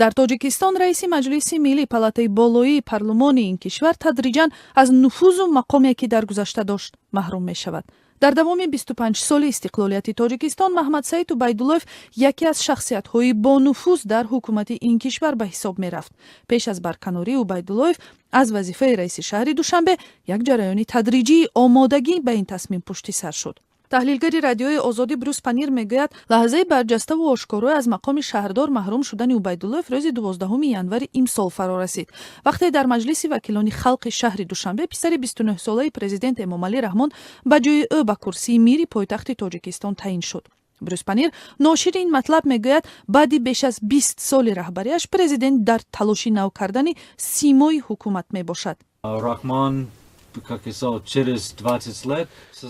дар тоҷикистон раиси маҷлиси миллии палатаи болоии парлумони ин кишвар тадриҷан аз нуфузу мақоме ки дар гузашта дошт маҳрум мешавад. дар давоми 25 соли истиқлолияти тоҷикистон Маҳмадсаид Убайдуллоев яке аз шахсиятҳои бонуфуз дар ҳукумати ин кишвар ба ҳисоб мерафт. пеш аз барканории Убайдуллоев аз вазифаи раиси шаҳри Душанбе як ҷараёни тадриҷии омодагӣ ба ин тасмим пушти сар шуд. таҳлилгари радиои озодӣ Брюс Панир мегӯяд, лаҳзаи барҷаставу ошкоро аз мақоми шаҳрдор маҳрум шудани Убайдуллоев рӯзи 12 январи имсол фаро расид, вақте дар маҷлиси вакилони халқи шаҳри Душанбе писари 29-солаи президент Эмомалӣ Раҳмон ба ҷои ӯ ба курсии мири пойтахти Тоҷикистон таъин шуд. Брюс Панир ношири ин матлаб мегӯяд, баъди беш аз 20 соли раҳбарияш президент дар талоши нав кардани симои ҳукумат мебошад.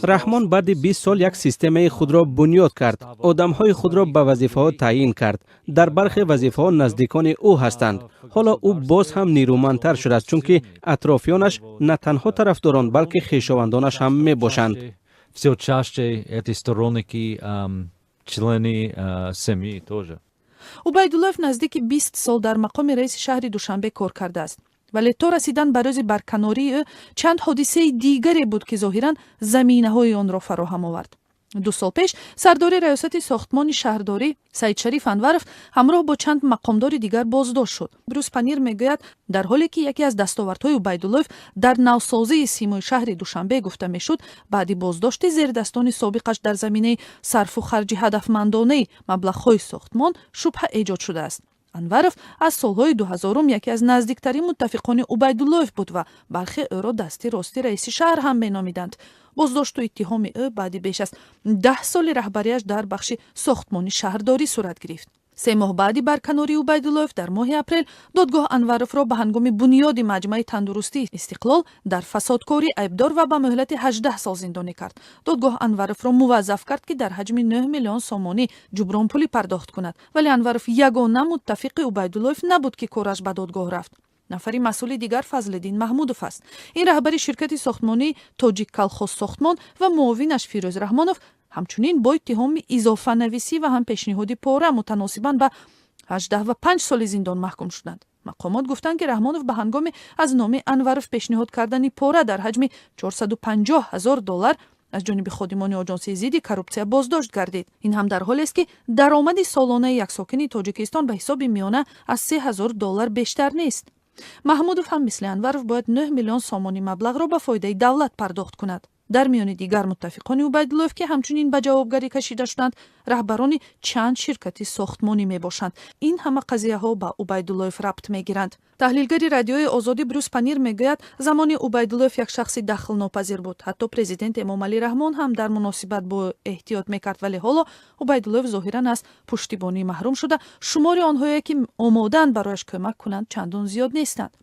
раҳмон баъди 20 сол як системаи худро бунёд кард, одамҳои худро ба вазифаҳо таъин кард. дар бархе вазифаҳо наздикони ӯ ҳастанд. ҳоло ӯ боз ҳам нирӯмандтар шудааст, чунки атрофиёнаш на танҳо тарафдорон, балки хешовандонаш ҳам мебошанд. Все чаще эти сторонники члены семьи тоже. Убайдуллоев наздики 20 сол дар мақоми раиси шаҳри Душанбе кор кардааст. вале то расидан ба рӯзи барканории ӯ чанд ҳодисаи дигаре буд ки зоҳиран заминаҳои онро фароҳам овард. 2 сол пеш сардори раёсати сохтмони шаҳрдорӣ Саидшариф Анваров ҳамроҳ бо чанд мақомдори дигар боздошт шуд. Брюс Панир мегӯяд, дар ҳоле ки яке аз дастовардҳои Убайдуллоев дар навсозии симои шаҳри Душанбе гуфта мешуд, баъди боздошти зердастони собиқаш дар заминаи сарфу харҷи ҳадафмандонаи маблағҳои сохтмон шубҳа эҷод шудааст. Анваров аз солҳои 2000 яке аз наздиктарин муттафиқони Убайдуллоев буд ва бархе ӯро дасти рости раиси шаҳр ҳам меномиданд. боздошту иттиҳоми ӯ баъди беш аз 10 соли раҳбарияш дар бахши сохтмони шаҳрдорӣ сурат гирифт. 3 моҳ баъди барканории Убайдуллоев дар моҳи апрел додгоҳ Анваровро ба ҳангоми бунёди маҷмаи тандурустии Истиқлол дар фасодкорӣ айбдор ва ба муҳлати 18 сол зиндонӣ кард. додгоҳ Анваровро муваззаф кард ки дар ҳаҷми 9 миллион сомонӣ ҷубронпулӣ пардохт кунад, вале Анваров ягона муттафиқи Убайдуллоев набуд ки кораш ба додгоҳ рафт. нафари масъули дигар Фазлиддин Маҳмудов аст. ин раҳбари ширкати сохтмонии Тоҷик Калхоз Сохтмон ва муовинаш Фирӯз Раҳмонов ҳамчунин бо иттиҳоми изофанависӣ ва ҳам пешниҳоди пора мутаносибан ба 18 ва 5 соли зиндон маҳкум шуданд. мақомот гуфтанд ки Раҳмонов ба ҳангоми аз номи Анваров пешниҳод кардани пора дар ҳаҷми $450,000 аз ҷониби ходимони оҷонсии зидди коррупсия боздошт гардид. ин ҳам дар ҳолест ки даромади солонаи як сокини Тоҷикистон ба ҳисоби миёна аз $3,000 бештар нест. Маҳмудов ҳам мисли Анваров бояд 9 миллион сомони маблағро ба фоидаи давлат пардохт кунад. дар миёни дигар муттафиқони Убайдуллоев ки ҳамчунин ба ҷавобгарӣ кашида шуданд, раҳбарони чанд ширкати сохтмонӣ мебошанд. ин ҳама қазияҳо ба Убайдуллоев рабт мегиранд. таҳлилгари радиои озодӣ Брюс Панир мегӯяд, замони Убайдуллоев як шахси дахлнопазир буд. ҳатто президент Эмомалӣ Раҳмон ҳам дар муносибат бо эҳтиёт мекард, вале ҳоло Убайдуллоев зоҳиран аз пуштибонӣ маҳрум шуда, шумори онҳое ки омодаанд барояш кӯмак кунанд чандон зиёд нестанд.